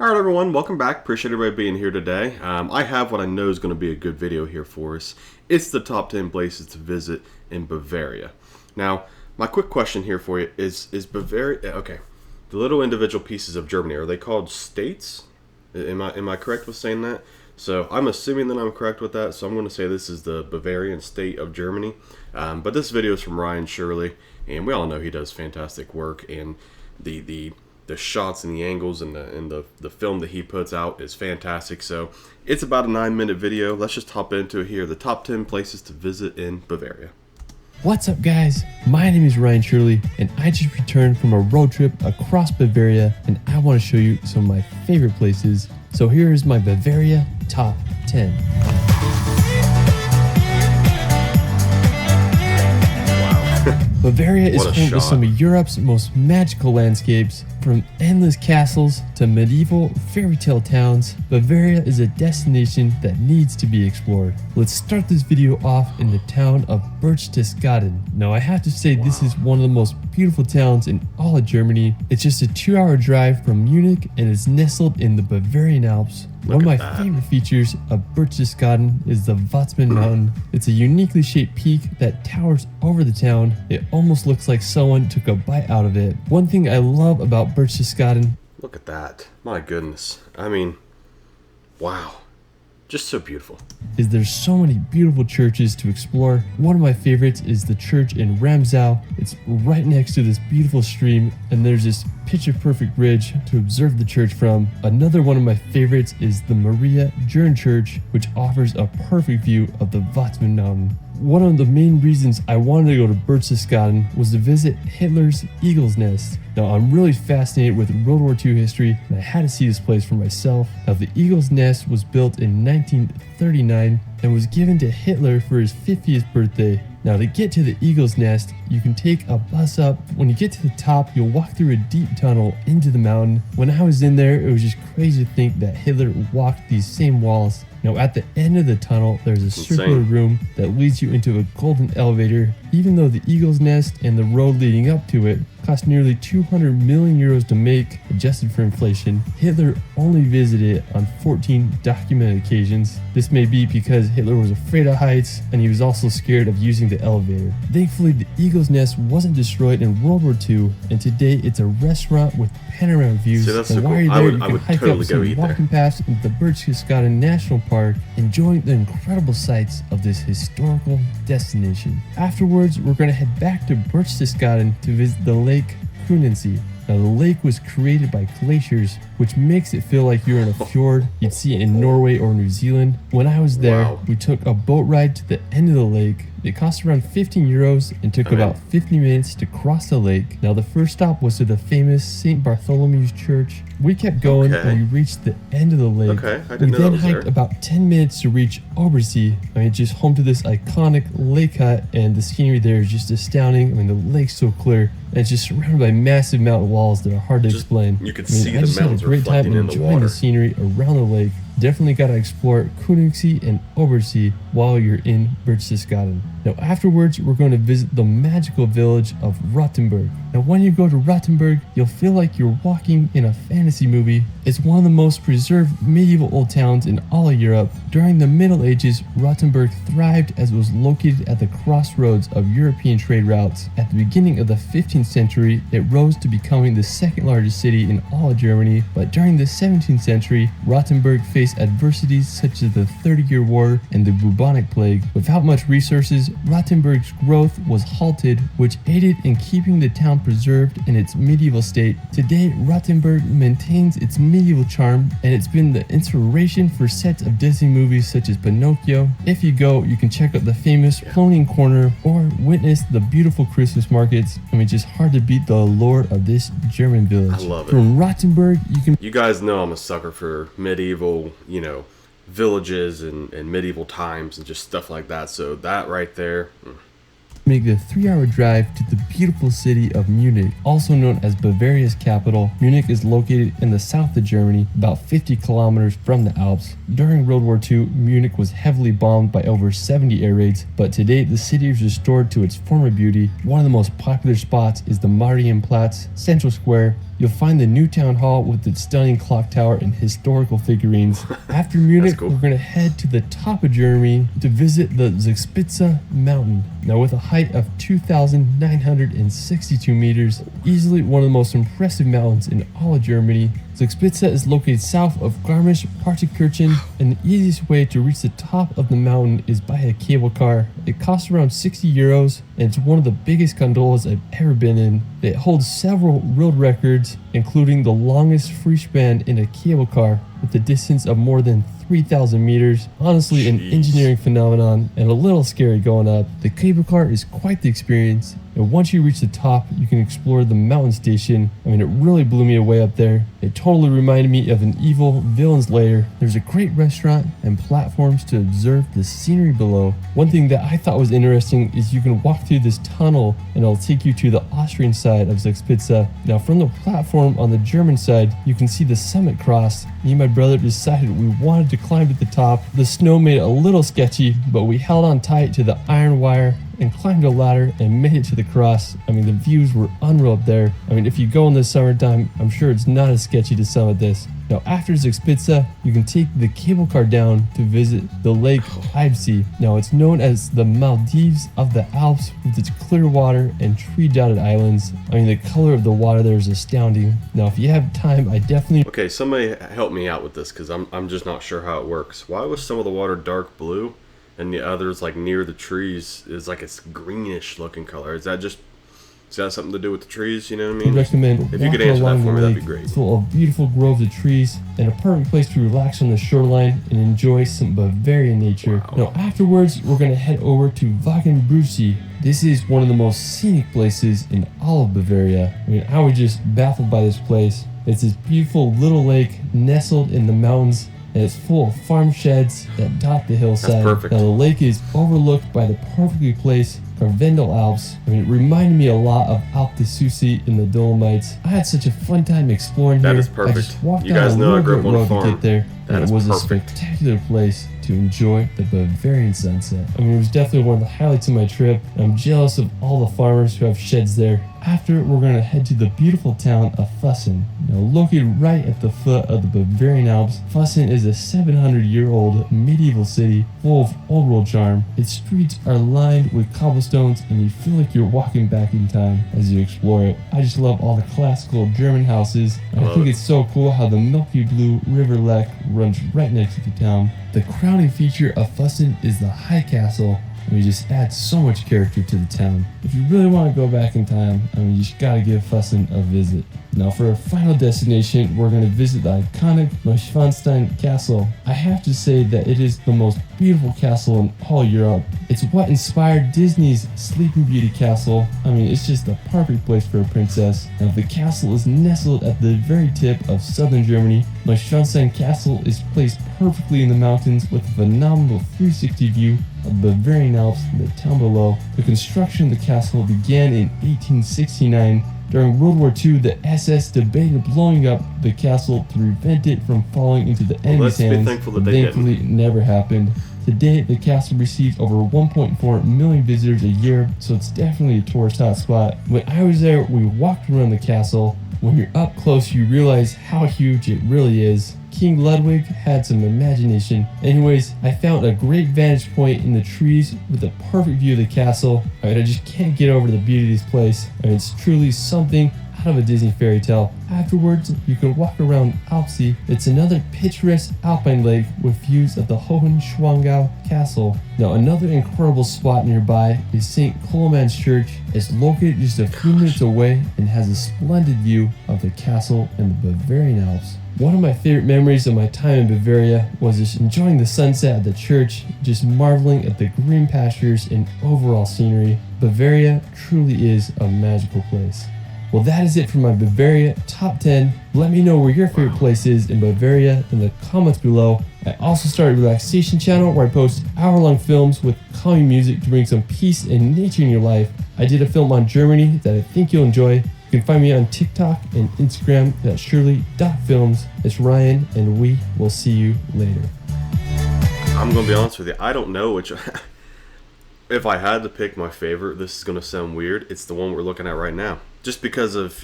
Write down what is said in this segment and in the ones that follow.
Alright everyone, welcome back. Appreciate everybody being here today. I have what I know is going to be a good video here for us. It's the top 10 places to visit in Bavaria. Now, my quick question here for you is Bavaria, okay, the little individual pieces of Germany, are they called states? Am I correct with saying that? So I'm assuming that I'm correct with that, so I'm going to say this is the Bavarian state of Germany. But this video is from Ryan Shirley, and we all know he does fantastic work, and the shots and the angles and the film that he puts out is fantastic. So it's about a 9-minute video. Let's just hop into it here. The top 10 places to visit in Bavaria. What's up guys? My name is Ryan Shirley and I just returned from a road trip across Bavaria and I want to show you some of my favorite places. So here is my Bavaria top 10. Bavaria is home to some of Europe's most magical landscapes. From endless castles to medieval fairy tale towns, Bavaria is a destination that needs to be explored. Let's start this video off in the town of Berchtesgaden. Now I have to say this is one of the most beautiful towns in all of Germany. It's just a 2-hour drive from Munich and is nestled in the Bavarian Alps. One of my favorite features of Berchtesgaden is the Watzmann Mountain. It's a uniquely shaped peak that towers over the town. It almost looks like someone took a bite out of it. One thing I love about Berchtesgaden, look at that. My goodness. I mean, wow. Just so beautiful. Is there's so many beautiful churches to explore. One of my favorites is the church in Ramsau. It's right next to this beautiful stream and there's this picture perfect bridge to observe the church from. Another one of my favorites is the Maria Jern Church, which offers a perfect view of the Watzmann Mountain. One of the main reasons I wanted to go to Berchtesgaden was to visit Hitler's Eagle's Nest. Now I'm really fascinated with World War II history and I had to see this place for myself. Now the Eagle's Nest was built in 1939 and was given to Hitler for his 50th birthday. Now to get to the Eagle's Nest, you can take a bus up. When you get to the top, you'll walk through a deep tunnel into the mountain. When I was in there, it was just crazy to think that Hitler walked these same walls. Now at the end of the tunnel, there's a circular room that leads you into a golden elevator. Even though the Eagle's Nest and the road leading up to it cost nearly 200 million euros to make, adjusted for inflation, Hitler only visited it on 14 documented occasions. This may be because Hitler was afraid of heights and he was also scared of using the elevator. Thankfully, the Eagle's Nest wasn't destroyed in World War II, and today it's a restaurant with panoramic views. And while you're there, you can hike up some walking paths into the Berchtesgaden National Park, enjoying the incredible sights of this historical destination. Afterwards, we're going to head back to Berchtesgaden to visit the Lake Konigssee. Now the lake was created by glaciers, which makes it feel like you're in a fjord you'd see in Norway or New Zealand. When I was there, we took a boat ride to the end of the lake. It cost around 15 euros and took about 50 minutes to cross the lake. Now the first stop was to the famous St. Bartholomew's Church. We kept going and we reached the end of the lake. We then hiked about 10 minutes to reach Obersee. I mean, just home to this iconic lake hut, and the scenery there is just astounding. I mean, the lake's so clear and it's just surrounded by massive mountain walls that are hard to explain. You can see the mountains reflecting in the water. Enjoying the scenery around the lake. Definitely got to explore Konigssee and Obersee while you're in Berchtesgaden. Now afterwards, we're going to visit the magical village of Rothenburg. Now when you go to Rothenburg, you'll feel like you're walking in a fantasy movie. It's one of the most preserved medieval old towns in all of Europe. During the Middle Ages, Rothenburg thrived as it was located at the crossroads of European trade routes. At the beginning of the 15th century, it rose to becoming the second largest city in all of Germany. But during the 17th century, Rothenburg faced adversities such as the 30-Year War and the bubonic plague. Without much resources, Rothenburg's growth was halted, which aided in keeping the town preserved in its medieval state. Today, Rothenburg maintains its medieval charm, and it's been the inspiration for sets of Disney movies such as Pinocchio. If you go, you can check out the famous Cloning Corner or witness the beautiful Christmas markets. I mean, just hard to beat the allure of this German village. I love it. From Rothenburg, You guys know I'm a sucker for medieval, villages and medieval times and just stuff like that. So that right there. Make the 3-hour drive to the beautiful city of Munich, also known as Bavaria's capital. Munich is located in the south of Germany, about 50 kilometers from the Alps. During World War II, Munich was heavily bombed by over 70 air raids, but today the city is restored to its former beauty. One of the most popular spots is the Marienplatz, Central Square. you'll find the new town hall with its stunning clock tower and historical figurines. After Munich, cool. we're going to head to the top of Germany to visit the Zugspitze mountain. Now, with a height of 2,962 meters, easily one of the most impressive mountains in all of Germany, Zugspitze is located south of Garmisch-Partenkirchen, and the easiest way to reach the top of the mountain is by a cable car. It costs around 60 euros, and it's one of the biggest gondolas I've ever been in. It holds several world records, including the longest free span in a cable car, with a distance of more than 3,000 meters. Honestly, an engineering phenomenon, and a little scary going up. The cable car is quite the experience, and once you reach the top, you can explore the mountain station. I mean, it really blew me away up there. It totally reminded me of an evil villain's lair. There's a great restaurant and platforms to observe the scenery below. One thing that I thought was interesting is you can walk through this tunnel, and it'll take you to the Austrian side of Zugspitze. Now, from the platform on the German side, you can see the summit cross. Me and my brother decided we wanted to climb to the top. The snow made it a little sketchy, but we held on tight to the iron wire and climbed a ladder and made it to the cross. I mean, the views were unreal up there. I mean, if you go in the summertime, I'm sure it's not as sketchy to summit this. Now, after Zugspitze, you can take the cable car down to visit the Lake Eibsee. Now, it's known as the Maldives of the Alps with its clear water and tree-dotted islands. I mean, the color of the water there is astounding. Now, if you have time, I definitely... Okay, somebody help me out with this, because I'm just not sure how it works. Why was some of the water dark blue and the others, like near the trees, is like it's greenish looking color? Is that something to do with the trees? You know what I mean? I recommend If you could walking answer that along for the me, that'd lake. be great. It's full of beautiful groves of trees and a perfect place to relax on the shoreline and enjoy some Bavarian nature. Wow. Now, afterwards, we're going to head over to Wagenbrüchsee. This is one of the most scenic places in all of Bavaria. I mean, I was just baffled by this place. It's this beautiful little lake nestled in the mountains, and it's full of farm sheds that dot the hillside. That's perfect. Now, the lake is overlooked by the perfectly placed Karwendel Alps. I mean, it reminded me a lot of Alpe d'Huez in the Dolomites. I had such a fun time exploring here. That is perfect. I just walked You down guys a know I little grew bit up on a road to farm. get there, That and is it was perfect. a spectacular place to enjoy the Bavarian sunset. I mean, it was definitely one of the highlights of my trip. I'm jealous of all the farmers who have sheds there. After, we're going to head to the beautiful town of Fussen. Now, located right at the foot of the Bavarian Alps, Fussen is a 700-year-old medieval city full of old world charm. Its streets are lined with cobblestones, and you feel like you're walking back in time as you explore it. I just love all the classical German houses, and I think it's so cool how the milky blue River Lech runs right next to the town. The crowning feature of Fussen is the High Castle. I mean, it just adds so much character to the town. If you really want to go back in time, I mean, you just gotta give Fussen a visit. Now, for our final destination, we're going to visit the iconic Neuschwanstein Castle. I have to say that it is the most beautiful castle in all Europe. It's what inspired Disney's Sleeping Beauty castle. I mean, it's just the perfect place for a princess. Now, the castle is nestled at the very tip of southern Germany. Neuschwanstein Castle is placed perfectly in the mountains with a phenomenal 360 view of the Bavarian Alps and the town below. The construction of the castle began in 1869. During World War II, the SS debated blowing up the castle to prevent it from falling into the enemy's hands. Thankful that they Thankfully, it never happened. Today, the castle receives over 1.4 million visitors a year, so it's definitely a tourist hotspot. When I was there, we walked around the castle. When you're up close, you realize how huge it really is. King Ludwig had some imagination. Anyways, I found a great vantage point in the trees with a perfect view of the castle. I mean, I just can't get over the beauty of this place. I mean, it's truly something out of a Disney fairy tale. Afterwards, you can walk around Eibsee. It's another picturesque alpine lake with views of the Hohenschwangau Castle. Now, another incredible spot nearby is St. Coloman's Church. It's located just a few minutes away and has a splendid view of the castle and the Bavarian Alps. One of my favorite memories of my time in Bavaria was just enjoying the sunset at the church, just marveling at the green pastures and overall scenery. Bavaria truly is a magical place. Well, that is it for my Bavaria Top 10. Let me know where your favorite place is in Bavaria in the comments below. I also started a relaxation channel where I post hour-long films with calming music to bring some peace and nature in your life. I did a film on Germany that I think you'll enjoy. You can find me on TikTok and Instagram at shirley.films. It's Ryan, and we will see you later. I'm going to be honest with you. I don't know which... If I had to pick my favorite, this is going to sound weird, it's the one we're looking at right now. Just because of,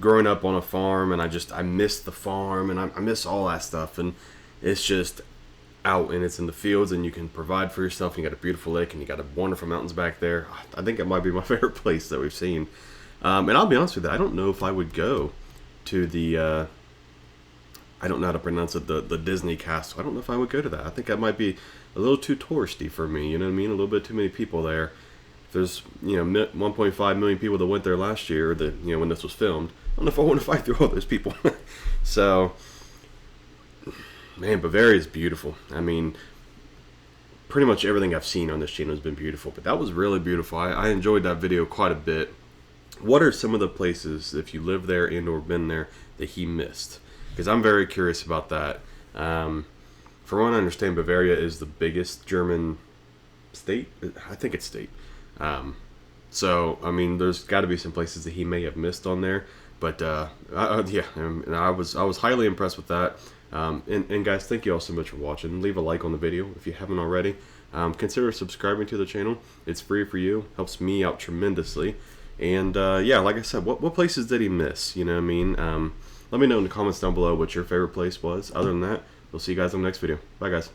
growing up on a farm, and I miss the farm, and I miss all that stuff. And it's just out, and it's in the fields, and you can provide for yourself. And you got a beautiful lake, and you got a wonderful mountains back there. I think it might be my favorite place that we've seen. And I'll be honest with you, I don't know if I would go to the I don't know how to pronounce it, the Disney Castle. I don't know if I would go to that. I think that might be a little too touristy for me. You know what I mean? A little bit too many people there. There's 1.5 million people that went there last year. That when this was filmed. I don't know if I want to fight through all those people. So, man, Bavaria is beautiful. I mean, pretty much everything I've seen on this channel has been beautiful. But that was really beautiful. I enjoyed that video quite a bit. What are some of the places, if you live there and or been there, that he missed? Because I'm very curious about that. From what I understand, Bavaria is the biggest German state. I think it's state. So, I mean, there's got to be some places that he may have missed on there. But, yeah, and I was highly impressed with that. And guys, thank you all so much for watching. Leave a like on the video if you haven't already. Consider subscribing to the channel. It's free for you. Helps me out tremendously. And, yeah, like I said, what places did he miss? You know what I mean? Let me know in the comments down below what your favorite place was. Other than that, we'll see you guys in the next video. Bye, guys.